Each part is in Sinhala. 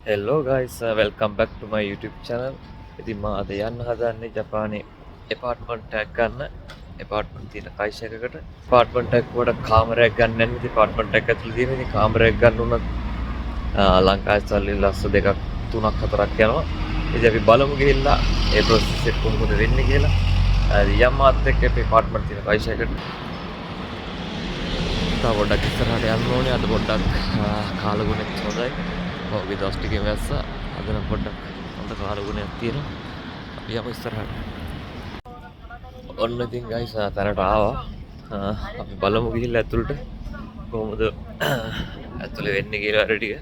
Hello guys, welcome back to my YouTube channel. ඉතින් මම අද යන්න හදන්නේ ජපානයේ apartment එකක් ගන්න. apartment තියෙන කයිස් එකකට. apartment එකක් වල කාමරයක් ගන්න යන්නේ. ඉතින් apartment එක ඇතුළේ තියෙන ඉතින් කාමරයක් ගන්න උනත් ලංකාවේ සල්ලි ලස්ස දෙකක් තුනක් හතරක් යනවා. ඉතින් අපි බලමු ගිහිල්ලා ඒ process එක කොහොමද වෙන්නේ කියලා. යම් මාත් එක්ක අපේ apartment තියෙන කයිස් එකට. තව පොඩ්ඩක් ඉස්සරහට යන්න ඕනේ. අද පොඩ්ඩක් කාලගුණෙත් හොඳයි. ඔව් දවස් ටිකේ වැස්සා අද නම් පොඩ්ඩක් හොඳ කාලගුණයක් තියෙනවා. අපි යමු ඉස්සරහට. ඔන්න ඉතින් ගයිස් තැනට ආවා. අපි බලමු ගිහිල්ලා ඇතුළට කොහොමද ඇතුළේ වෙන්නේ කියලා වැඩ ටික.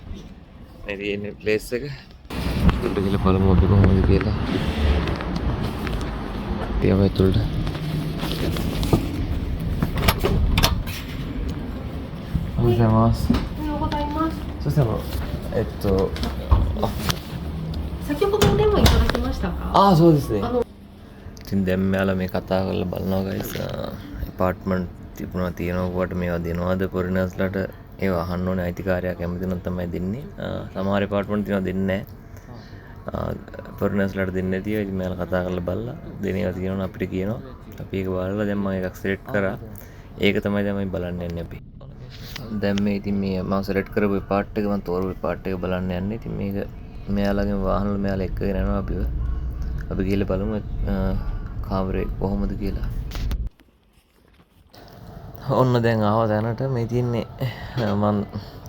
මේ තියෙන ප්ලේස් එක. ඇතුළට ගිහලා බලමු අපි කොහොමද කියලා. අපි යමු ඇතුළට.先ほどお電話いただきましたか？そうですね。ඉතින් දැන් මෙයාලා මේ කතා කරලා බලනවා guys. apartment තිබුණා තියෙනකොට මේවා දෙනවද foreigners-ලාට ඒවා අහන්න ඕනේ අයිතිකාරයා කැමති නම් තමයි දෙන්නේ. සමහර apartment තියෙනවා දෙන්නේ නැහැ. foreigners-ලාට දෙන්නේ නැතිව ඉතින් මෙයාලා කතා කරලා බලලා දෙනවා තියෙනවා අපිට කියනවා. අපි ඒක බලලා දැන් මම එකක් select කරා. ඒක තමයි දැන් මම බලන්න යන්නේ අපි. දැන් මේ ඉතින් මේ මම select කරපු part එක මම තෝරපු part එක බලන්න යන්නේ. ඉතින් මේක මෙයාලගෙන් වාහන වල මෙයාලා එක්කගෙන යනවා අපිව. අපි ගිහලා බලමු කාමරේ කොහොමද කියලා. ඔන්න දැන් ආවා දැනට මේ තියන්නේ මම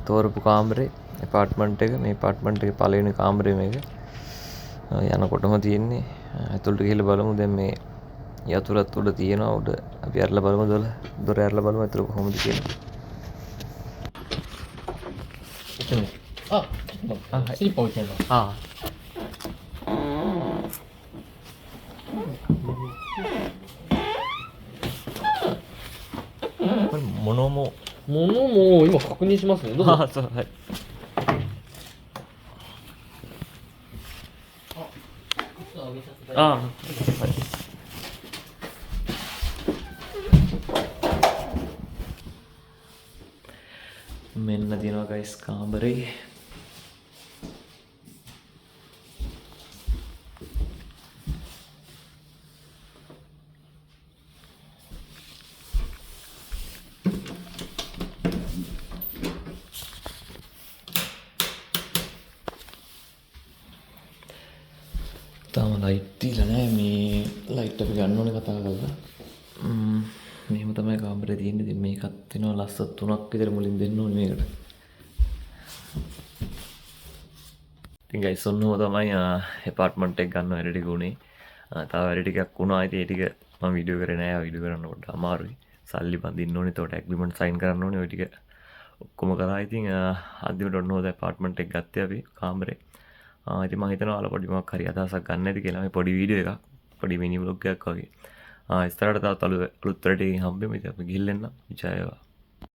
තෝරපු කාමරේ apartment එක. මේ apartment එකේ පළවෙනි කාමරේ මේක. යනකොටම තියෙන්නේ. ඇතුළට ගිහලා බලමු දැන් මේ යතුරත් උඩ තියෙනවා. උඩ අපි අරලා බලමු දොර අරලා බලමු ඇතුළ කොහොමද කියලා. あ、スリッパ置いてんの。これ物も物も今確認しますね。どうぞ。そうはい。はい。මෙන්න දිනවා ගයිස් කාමරේ. තාම ලයිට් දීලා නැහැ. මේ ලයිට් අපි ගන්න ඕනේ කතා කරලා. මෙහෙම තමයි කාමරේ තියෙන්නේ. ඉතින් මේකත් වෙනවා ලස්ස 3ක් විතර මුලින් දෙන්න ඕනේ මේකට. ඉතින් ගයිස් ඔන්නම තමයි apartment එක ගන්න වැඩ ටික උනේ. තව වැඩ ටිකක් වුණා. ඉතින් ඒ ටික මම වීඩියෝ කරේ නෑ. වීඩියෝ කරන්න පොඩ්ඩක් අමාරුයි. සල්ලි බඳින්න ඕනේ. ඒකට ඇග්‍රීමන්ට් සයින් කරන්න ඕනේ. ওই ටික ඔක්කොම කරා. ඉතින් අන්තිමට ඔන්න හොඳ apartment එක ගත්තේ අපි කාමරේ. ඉතින් මම හිතනවා ඔයාලා පොඩි මොකක් හරි අදහසක් ගන්න ඇති කියලා. මේ පොඩි වීඩියෝ එකක්. පොඩි මිනි vlog එකක් වගේ. ඉස්සරහට තවත් අලුත් වැඩ ටිකකින් හම්බෙමු. ඉතින් අපි ගිහින් එන්න. ජය වේවා.